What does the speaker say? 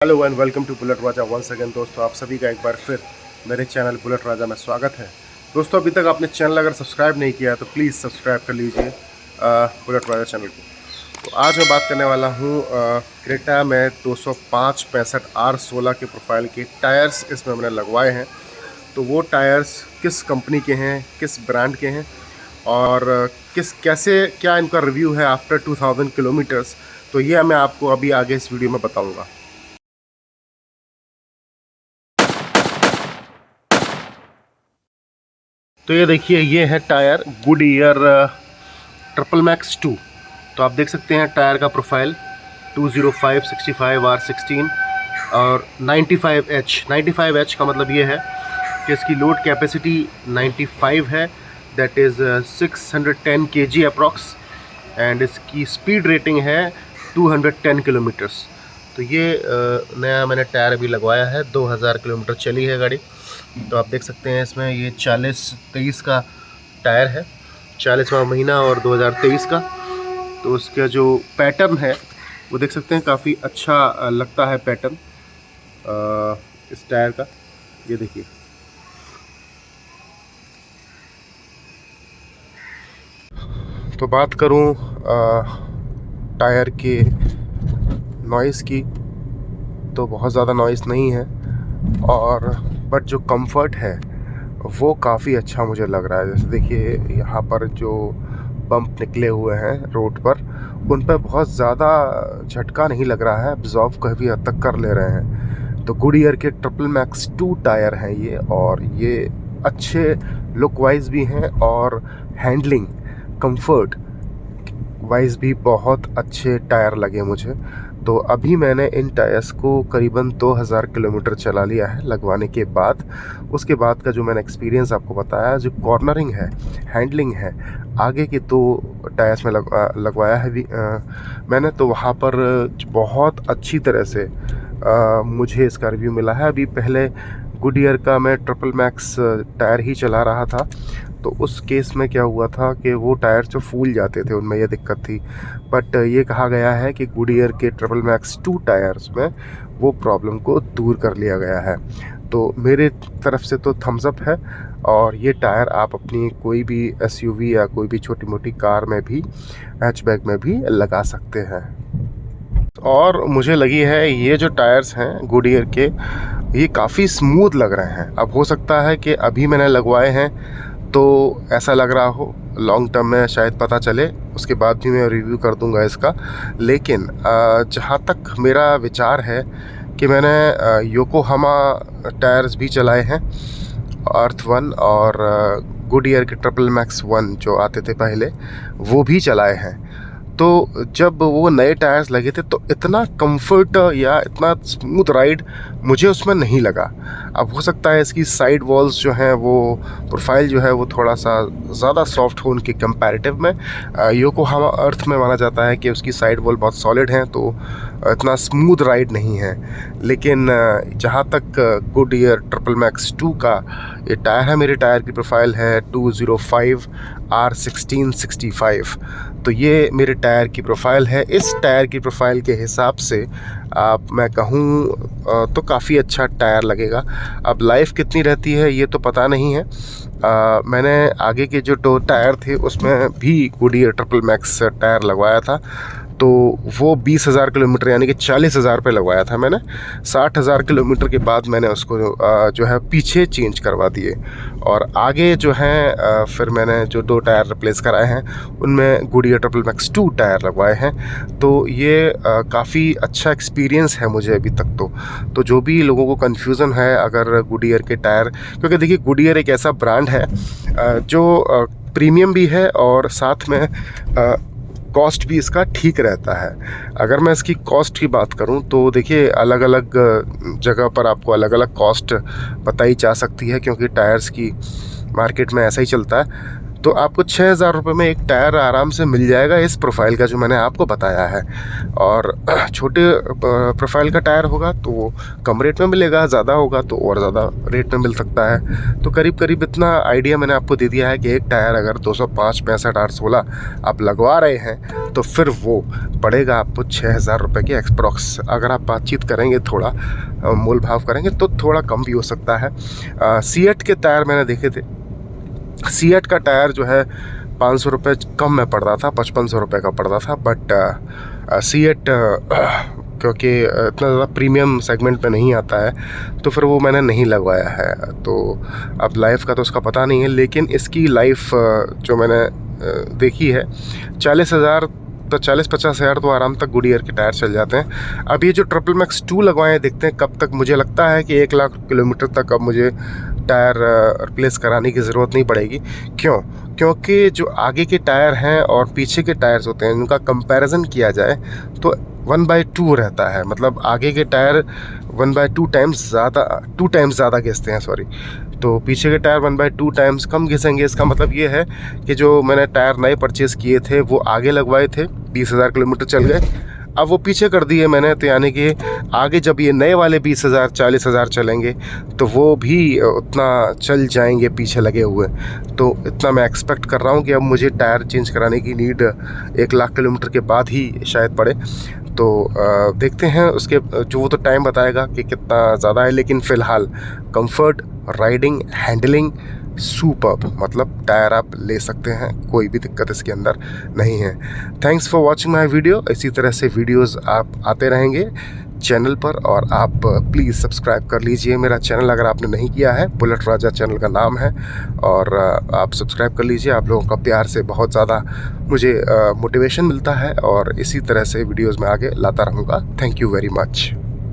Hello and welcome to bullet Raja once again. दोस्तों, आप सभी का एक बार फिर मेरे चैनल बुलेट राजा में स्वागत है। दोस्तों, अभी तक आपने चैनल अगर सब्सक्राइब नहीं किया है तो प्लीज़ सब्सक्राइब कर लीजिए बुलेट राजा चैनल को। तो आज मैं बात करने वाला हूँ क्रेटा में 205 65 R16 के प्रोफाइल के टायर्स इसमें मैंने लगवाए हैं। तो वो टायर्स किस कंपनी के हैं, किस ब्रांड के हैं और क्या इनका रिव्यू है आफ्टर 2000 किलोमीटर्स, तो ये मैं आपको अभी आगे इस वीडियो में बताऊँगा। तो ये देखिए, ये है टायर गुडईयर ट्रिपल मैक्स 2। तो आप देख सकते हैं टायर का प्रोफाइल 205 65 R16 और 95H का मतलब ये है कि इसकी लोड कैपेसिटी 95 है, that is 610 kg approx, and इसकी स्पीड रेटिंग है 210 किलोमीटर्स। तो ये नया मैंने टायर अभी लगवाया है, 2000 किलोमीटर चली है गाड़ी। तो आप देख सकते हैं इसमें ये 40-23 का टायर है, 40वां महीना और 2023 का। तो उसका जो पैटर्न है वो देख सकते हैं, काफ़ी अच्छा लगता है पैटर्न इस टायर का। ये देखिए, तो बात करूं टायर के नॉइज़ की, तो बहुत ज़्यादा नॉइज़ नहीं है, और बट जो कंफर्ट है वो काफ़ी अच्छा मुझे लग रहा है। जैसे देखिए, यहाँ पर जो बम्प निकले हुए हैं रोड पर, उन पर बहुत ज़्यादा झटका नहीं लग रहा है, एब्जॉर्ब काफ़ी हद तक कर ले रहे हैं। तो गुडईयर के ट्रिपल मैक्स 2 टायर हैं ये, और ये अच्छे लुक वाइज भी हैं और हैंडलिंग कंफर्ट वाइज भी बहुत अच्छे टायर लगे मुझे। तो अभी मैंने इन टायर्स को करीबन 2000 किलोमीटर चला लिया है लगवाने के बाद। उसके बाद का जो मैंने एक्सपीरियंस आपको बताया, जो कॉर्नरिंग है, हैंडलिंग है, आगे के 2 टायर्स में लगवाया है मैंने, तो वहाँ पर बहुत अच्छी तरह से मुझे इसका रिव्यू मिला है। अभी पहले गुडईयर का मैं ट्रिपल मैक्स टायर ही चला रहा था, तो उस केस में क्या हुआ था कि वो टायर जो फूल जाते थे, उनमें यह दिक्कत थी। बट ये कहा गया है कि गुडईयर के ट्रिपल मैक्स 2 टायर्स में वो प्रॉब्लम को दूर कर लिया गया है। तो मेरे तरफ से तो थम्स अप है, और ये टायर आप अपनी कोई भी एसयूवी या कोई भी छोटी मोटी कार में भी, हैचबैक में भी लगा सकते हैं। और मुझे लगी है ये जो टायर्स हैं गुडईयर के, ये काफ़ी स्मूथ लग रहे हैं। अब हो सकता है कि अभी मैंने लगवाए हैं तो ऐसा लग रहा हो, लॉन्ग टर्म में शायद पता चले, उसके बाद भी मैं रिव्यू कर दूंगा इसका। लेकिन जहाँ तक मेरा विचार है कि मैंने योकोहामा टायर्स भी चलाए हैं, अर्थ 1, और गुडईयर के ट्रिपल मैक्स 1 जो आते थे पहले, वो भी चलाए हैं। तो जब वो नए टायर्स लगे थे तो इतना कंफर्ट या इतना स्मूथ राइड मुझे उसमें नहीं लगा। अब हो सकता है इसकी साइड वॉल्स जो हैं, वो प्रोफाइल जो है वो थोड़ा सा ज़्यादा सॉफ्ट हो उनके कंपैरेटिव में। योकोहामा अर्थ में माना जाता है कि उसकी साइड वॉल बहुत सॉलिड हैं, तो इतना स्मूथ राइड नहीं है। लेकिन जहाँ तक गुडईयर ट्रिपल मैक्स 2 का ये टायर है, मेरे टायर की प्रोफाइल है 205 R16 65। तो ये मेरे टायर की प्रोफाइल है। इस टायर की प्रोफाइल के हिसाब से मैं कहूँ तो काफ़ी अच्छा टायर लगेगा। अब लाइफ कितनी रहती है ये तो पता नहीं है। मैंने आगे के जो 2 टायर थे उसमें भी गुडईयर ट्रिपल मैक्स टायर लगवाया था, तो वो 20,000 किलोमीटर यानी कि 40,000 पे लगवाया था मैंने। 60,000 किलोमीटर के बाद मैंने उसको जो है पीछे चेंज करवा दिए, और आगे जो है फिर मैंने जो 2 टायर रिप्लेस कराए हैं उनमें गुडईयर ट्रिपल मैक्स 2 टायर लगवाए हैं। तो ये काफ़ी अच्छा एक्सपीरियंस है मुझे अभी तक। तो जो भी लोगों को कन्फ्यूज़न है अगर गुडईयर के टायर, क्योंकि देखिए गुडईयर एक ऐसा ब्रांड है जो प्रीमियम भी है और साथ में कॉस्ट भी इसका ठीक रहता है। अगर मैं इसकी कॉस्ट की बात करूं तो देखिए, अलग अलग जगह पर आपको अलग अलग कॉस्ट बताई जा सकती है, क्योंकि टायर्स की मार्केट में ऐसा ही चलता है। तो आपको 6,000 रुपये में एक टायर आराम से मिल जाएगा इस प्रोफाइल का जो मैंने आपको बताया है। और छोटे प्रोफाइल का टायर होगा तो वो कम रेट में मिलेगा, ज़्यादा होगा तो और ज़्यादा रेट में मिल सकता है। तो करीब करीब इतना आइडिया मैंने आपको दे दिया है कि एक टायर अगर 205, 65, 816 आप लगवा रहे हैं तो फिर वो पड़ेगा आपको 6,000 रुपये के एक्सप्रॉक्स। अगर आप बातचीत करेंगे, थोड़ा मोल भाव करेंगे तो थोड़ा कम भी हो सकता है। सीएट के टायर मैंने देखे थे, सीएट का टायर जो है 500 रुपये कम में पड़ रहा था, 5500 रुपये का पड़ रहा था। बट सीएट क्योंकि इतना ज़्यादा प्रीमियम सेगमेंट में नहीं आता है तो फिर वो मैंने नहीं लगवाया है। तो अब लाइफ का तो उसका पता नहीं है, लेकिन इसकी लाइफ जो मैंने देखी है 40,000 तो 40-50 हज़ार तो आराम तक गुडियर के टायर चल जाते हैं। अब ये जो ट्रिपल मैक्स 2 लगवाए, देखते हैं कब तक। मुझे लगता है कि 1 लाख किलोमीटर तक अब मुझे टायर रिप्लेस कराने की ज़रूरत नहीं पड़ेगी। क्योंकि जो आगे के टायर हैं और पीछे के टायर्स होते हैं, उनका कंपैरिजन किया जाए तो 1/2 रहता है। मतलब आगे के टायर 1/2 टाइम्स ज़्यादा घिसते हैं, सॉरी। तो पीछे के टायर 1/2 टाइम्स कम घिसेंगे। इसका मतलब ये है कि जो मैंने टायर नए परचेज़ किए थे वो आगे लगवाए थे, 20,000 किलोमीटर चल गए, अब वो पीछे कर दिए मैंने। तो यानी कि आगे जब ये नए वाले 20,000, 40,000 चलेंगे तो वो भी उतना चल जाएंगे पीछे लगे हुए। तो इतना मैं एक्सपेक्ट कर रहा हूँ कि अब मुझे टायर चेंज कराने की नीड 1 लाख किलोमीटर के बाद ही शायद पड़े। तो देखते हैं उसके जो वो तो टाइम बताएगा कि कितना ज़्यादा है। लेकिन फ़िलहाल कंफर्ट, राइडिंग, हैंडलिंग सुपर्ब, मतलब टायर आप ले सकते हैं, कोई भी दिक्कत इसके अंदर नहीं है। Thanks for watching my video. इसी तरह से वीडियोस आप आते रहेंगे चैनल पर, और आप प्लीज़ सब्सक्राइब कर लीजिए मेरा चैनल अगर आपने नहीं किया है। बुलेट राजा चैनल का नाम है, और आप सब्सक्राइब कर लीजिए। आप लोगों का प्यार से बहुत ज़्यादा मुझे मोटिवेशन मिलता है, और इसी तरह से वीडियोज़ में आगे लाता रहूँगा। Thank you very much.